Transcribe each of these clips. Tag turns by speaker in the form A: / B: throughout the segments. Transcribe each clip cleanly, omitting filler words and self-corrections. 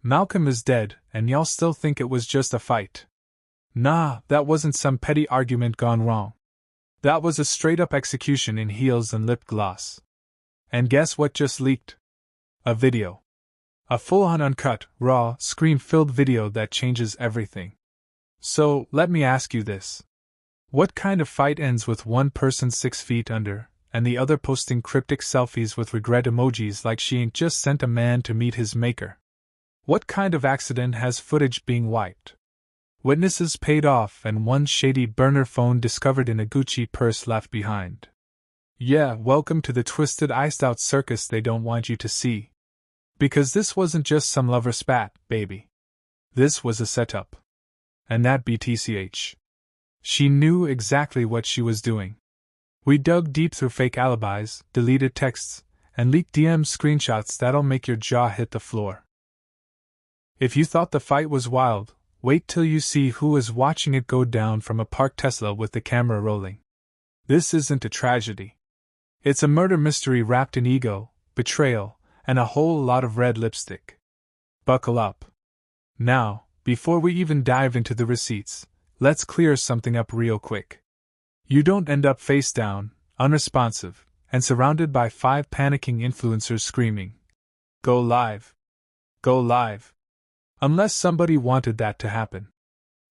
A: Malcolm is dead, and y'all still think it was just a fight. Nah, that wasn't some petty argument gone wrong. That was a straight-up execution in heels and lip gloss. And guess what just leaked? A video. A full-on uncut, raw, scream-filled video that changes everything. So, let me ask you this. What kind of fight ends with one person 6 feet under, and the other posting cryptic selfies with regret emojis like she ain't just sent a man to meet his maker? What kind of accident has footage being wiped? Witnesses paid off and one shady burner phone discovered in a Gucci purse left behind. Yeah, welcome to the twisted iced-out circus they don't want you to see. Because this wasn't just some lover spat, baby. This was a setup. And that be TCH. She knew exactly what she was doing. We dug deep through fake alibis, deleted texts, and leaked DM screenshots that'll make your jaw hit the floor. If you thought the fight was wild, wait till you see who is watching it go down from a parked Tesla with the camera rolling. This isn't a tragedy. It's a murder mystery wrapped in ego, betrayal, and a whole lot of red lipstick. Buckle up. Now, before we even dive into the receipts, let's clear something up real quick. You don't end up face down, unresponsive, and surrounded by 5 panicking influencers screaming, "Go live! Go live!" Unless somebody wanted that to happen.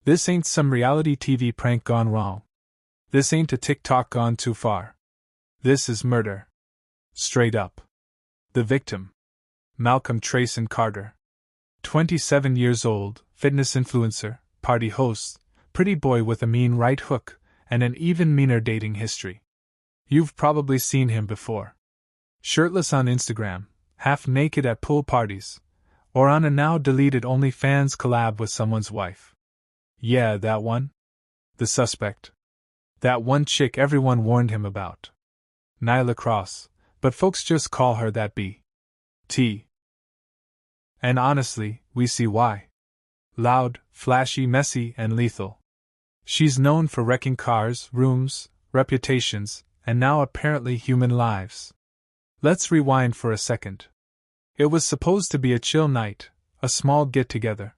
A: This ain't some reality TV prank gone wrong. This ain't a TikTok gone too far. This is murder. Straight up. The victim. Malcolm Trayson Carter. 27 years old, fitness influencer, party host, pretty boy with a mean right hook, and an even meaner dating history. You've probably seen him before. Shirtless on Instagram, half naked at pool parties, or on a now deleted OnlyFans collab with someone's wife. Yeah, that one. The suspect. That one chick everyone warned him about. Nyla Cross, but folks just call her that B.T. And honestly, we see why. Loud, flashy, messy, and lethal. She's known for wrecking cars, rooms, reputations, and now apparently human lives. Let's rewind for a second. It was supposed to be a chill night, a small get-together.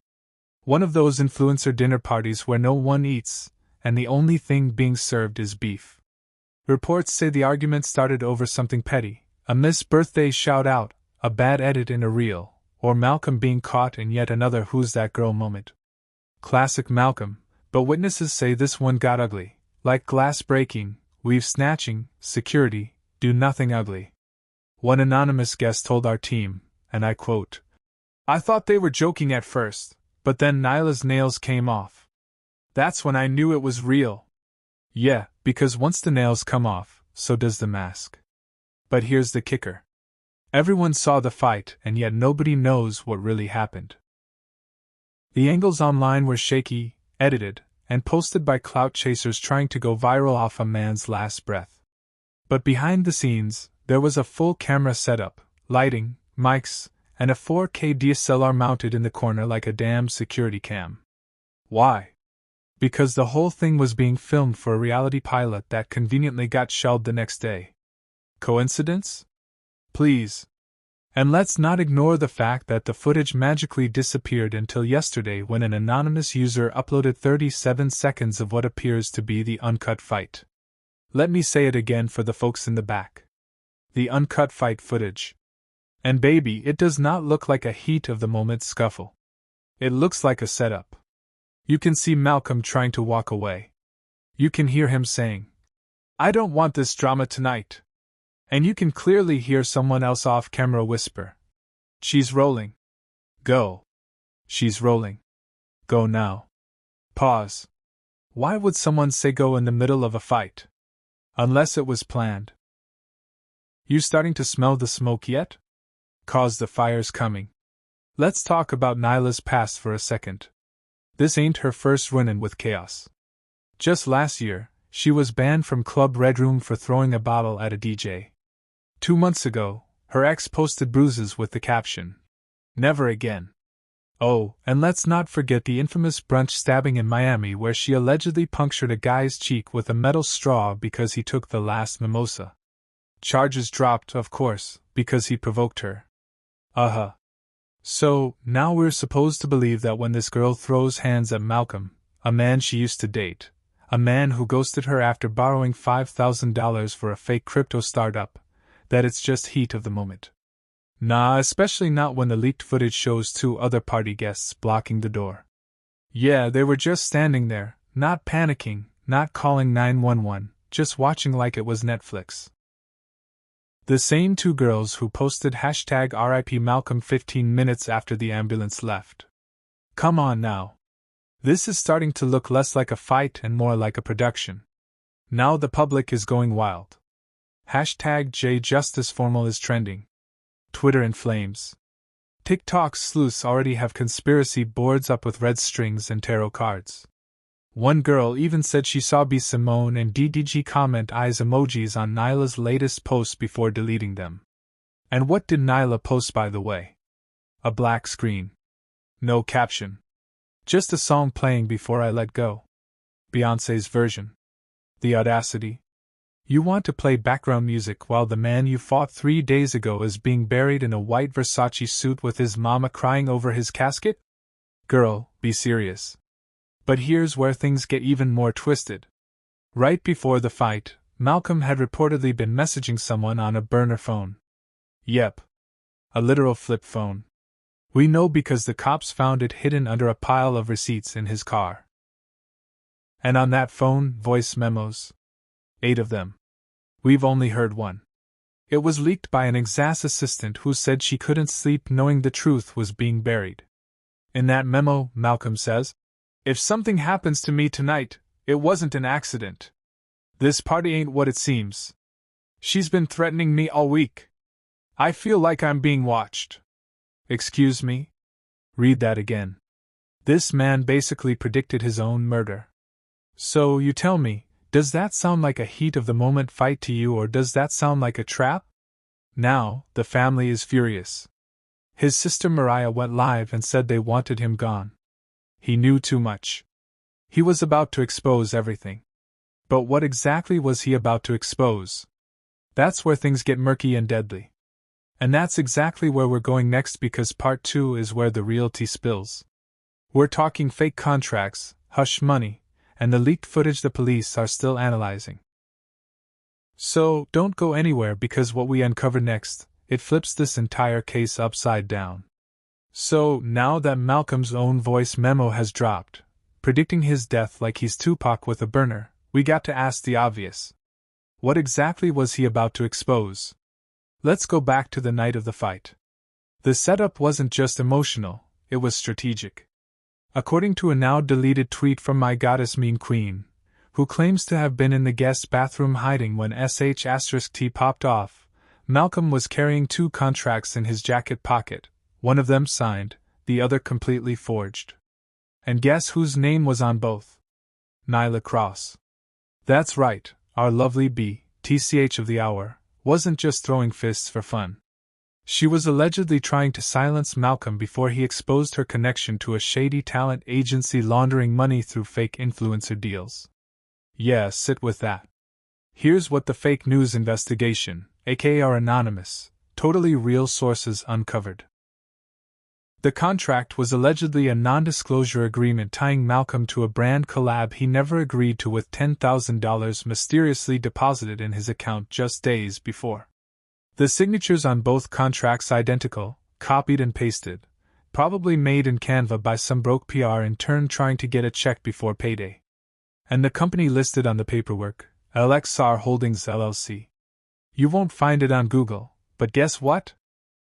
A: One of those influencer dinner parties where no one eats, and the only thing being served is beef. Reports say the argument started over something petty, a missed birthday shout-out, a bad edit in a reel, or Malcolm being caught in yet another "who's that girl" moment. Classic Malcolm, but witnesses say this one got ugly, like glass breaking, weave snatching, security, do nothing ugly. One anonymous guest told our team, and I quote, "I thought they were joking at first, but then Nyla's nails came off. That's when I knew it was real." Yeah, because once the nails come off, so does the mask. But here's the kicker. Everyone saw the fight, and yet nobody knows what really happened. The angles online were shaky, edited, and posted by clout chasers trying to go viral off a man's last breath. But behind the scenes, there was a full camera setup, lighting, mics, and a 4K DSLR mounted in the corner like a damn security cam. Why? Because the whole thing was being filmed for a reality pilot that conveniently got shelved the next day. Coincidence? Please. And let's not ignore the fact that the footage magically disappeared until yesterday when an anonymous user uploaded 37 seconds of what appears to be the uncut fight. Let me say it again for the folks in the back. The uncut fight footage. And baby, it does not look like a heat-of-the-moment scuffle. It looks like a setup. You can see Malcolm trying to walk away. You can hear him saying, "I don't want this drama tonight." And you can clearly hear someone else off-camera whisper, "She's rolling. Go. She's rolling. Go now." Pause. Why would someone say go in the middle of a fight? Unless it was planned. You starting to smell the smoke yet? 'Cause the fire's coming. Let's talk about Nyla's past for a second. This ain't her first run-in with chaos. Just last year, she was banned from Club Red Room for throwing a bottle at a DJ. 2 months ago, her ex posted bruises with the caption, "Never again." Oh, and let's not forget the infamous brunch stabbing in Miami where she allegedly punctured a guy's cheek with a metal straw because he took the last mimosa. Charges dropped, of course, because he provoked her. So, now we're supposed to believe that when this girl throws hands at Malcolm, a man she used to date, a man who ghosted her after borrowing $5,000 for a fake crypto startup, that it's just heat of the moment. Nah, especially not when the leaked footage shows two other party guests blocking the door. Yeah, they were just standing there, not panicking, not calling 911, just watching like it was Netflix. The same two girls who posted hashtag RIP Malcolm 15 minutes after the ambulance left. Come on now. This is starting to look less like a fight and more like a production. Now the public is going wild. Hashtag JJusticeFormal is trending. Twitter in flames. TikTok sleuths already have conspiracy boards up with red strings and tarot cards. One girl even said she saw B. Simone and DDG comment eyes emojis on Nyla's latest posts before deleting them. And what did Nyla post, by the way? A black screen. No caption. Just a song playing before I let go. Beyoncé's version. The audacity. You want to play background music while the man you fought 3 days ago is being buried in a white Versace suit with his mama crying over his casket? Girl, be serious. But here's where things get even more twisted. Right before the fight, Malcolm had reportedly been messaging someone on a burner phone. Yep. A literal flip phone. We know because the cops found it hidden under a pile of receipts in his car. And on that phone, voice memos. 8 of them. We've only heard one. It was leaked by an exas assistant who said she couldn't sleep knowing the truth was being buried. In that memo, Malcolm says, "If something happens to me tonight, it wasn't an accident. This party ain't what it seems. She's been threatening me all week. I feel like I'm being watched." Excuse me? Read that again. This man basically predicted his own murder. So you tell me, does that sound like a heat-of-the-moment fight to you, or does that sound like a trap? Now, the family is furious. His sister Mariah went live and said they wanted him gone. He knew too much. He was about to expose everything. But what exactly was he about to expose? That's where things get murky and deadly. And that's exactly where we're going next, because part 2 is where the real tea spills. We're talking fake contracts, hush money, and the leaked footage the police are still analyzing. So, don't go anywhere, because what we uncover next, it flips this entire case upside down. So, now that Malcolm's own voice memo has dropped, predicting his death like he's Tupac with a burner, we got to ask the obvious. What exactly was he about to expose? Let's go back to the night of the fight. The setup wasn't just emotional, it was strategic. According to a now-deleted tweet from My Goddess Mean Queen, who claims to have been in the guest bathroom hiding when sh*t popped off, Malcolm was carrying 2 contracts in his jacket pocket, one of them signed, the other completely forged. And guess whose name was on both? Nyla Cross. That's right, our lovely B, TCH of the hour, wasn't just throwing fists for fun. She was allegedly trying to silence Malcolm before he exposed her connection to a shady talent agency laundering money through fake influencer deals. Yeah, sit with that. Here's what the fake news investigation, aka our anonymous, totally real sources uncovered. The contract was allegedly a non-disclosure agreement tying Malcolm to a brand collab he never agreed to, with $10,000 mysteriously deposited in his account just days before. The signatures on both contracts identical, copied and pasted, probably made in Canva by some broke PR intern trying to get a check before payday. And the company listed on the paperwork, LXR Holdings LLC. You won't find it on Google, but guess what?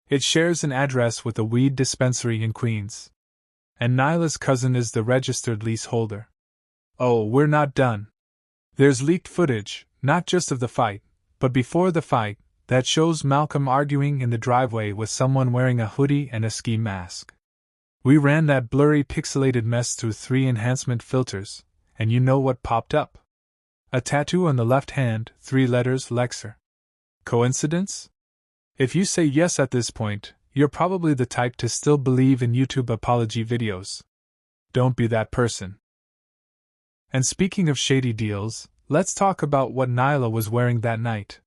A: It shares an address with a weed dispensary in Queens. And Nyla's cousin is the registered leaseholder. Oh, we're not done. There's leaked footage, not just of the fight, but before the fight, that shows Malcolm arguing in the driveway with someone wearing a hoodie and a ski mask. We ran that blurry pixelated mess through 3 enhancement filters, and you know what popped up? A tattoo on the left hand, 3 letters Lexer. Coincidence? If you say yes at this point, you're probably the type to still believe in YouTube apology videos. Don't be that person. And speaking of shady deals, let's talk about what Nyla was wearing that night.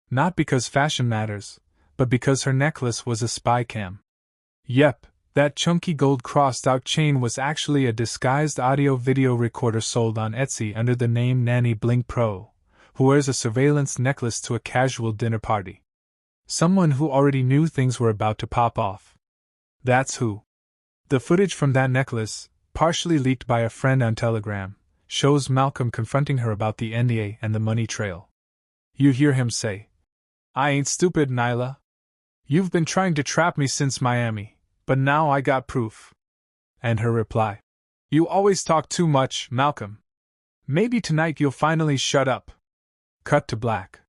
A: Not because fashion matters, but because her necklace was a spy cam. Yep, that chunky gold crossed-out chain was actually a disguised audio-video recorder sold on Etsy under the name Nanny Blink Pro, who wears a surveillance necklace to a casual dinner party. Someone who already knew things were about to pop off. That's who. The footage from that necklace, partially leaked by a friend on Telegram, shows Malcolm confronting her about the NDA and the money trail. You hear him say, "I ain't stupid, Nyla. You've been trying to trap me since Miami, but now I got proof." And her reply, "You always talk too much, Malcolm. Maybe tonight you'll finally shut up." Cut to black.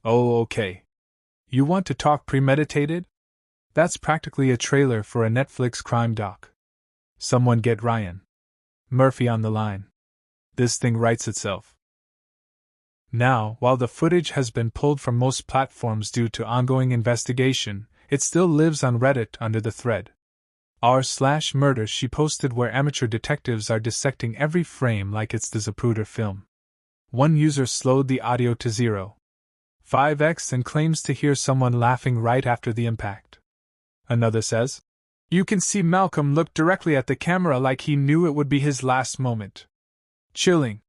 A: Oh, okay. You want to talk premeditated? That's practically a trailer for a Netflix crime doc. Someone get Ryan Murphy on the line. This thing writes itself. Now, while the footage has been pulled from most platforms due to ongoing investigation, it still lives on Reddit under the thread r/murder she posted, where amateur detectives are dissecting every frame like it's the Zapruder film. One user slowed the audio to 0.5x and claims to hear someone laughing right after the impact. Another says, "You can see Malcolm look directly at the camera like he knew it would be his last moment." Chilling.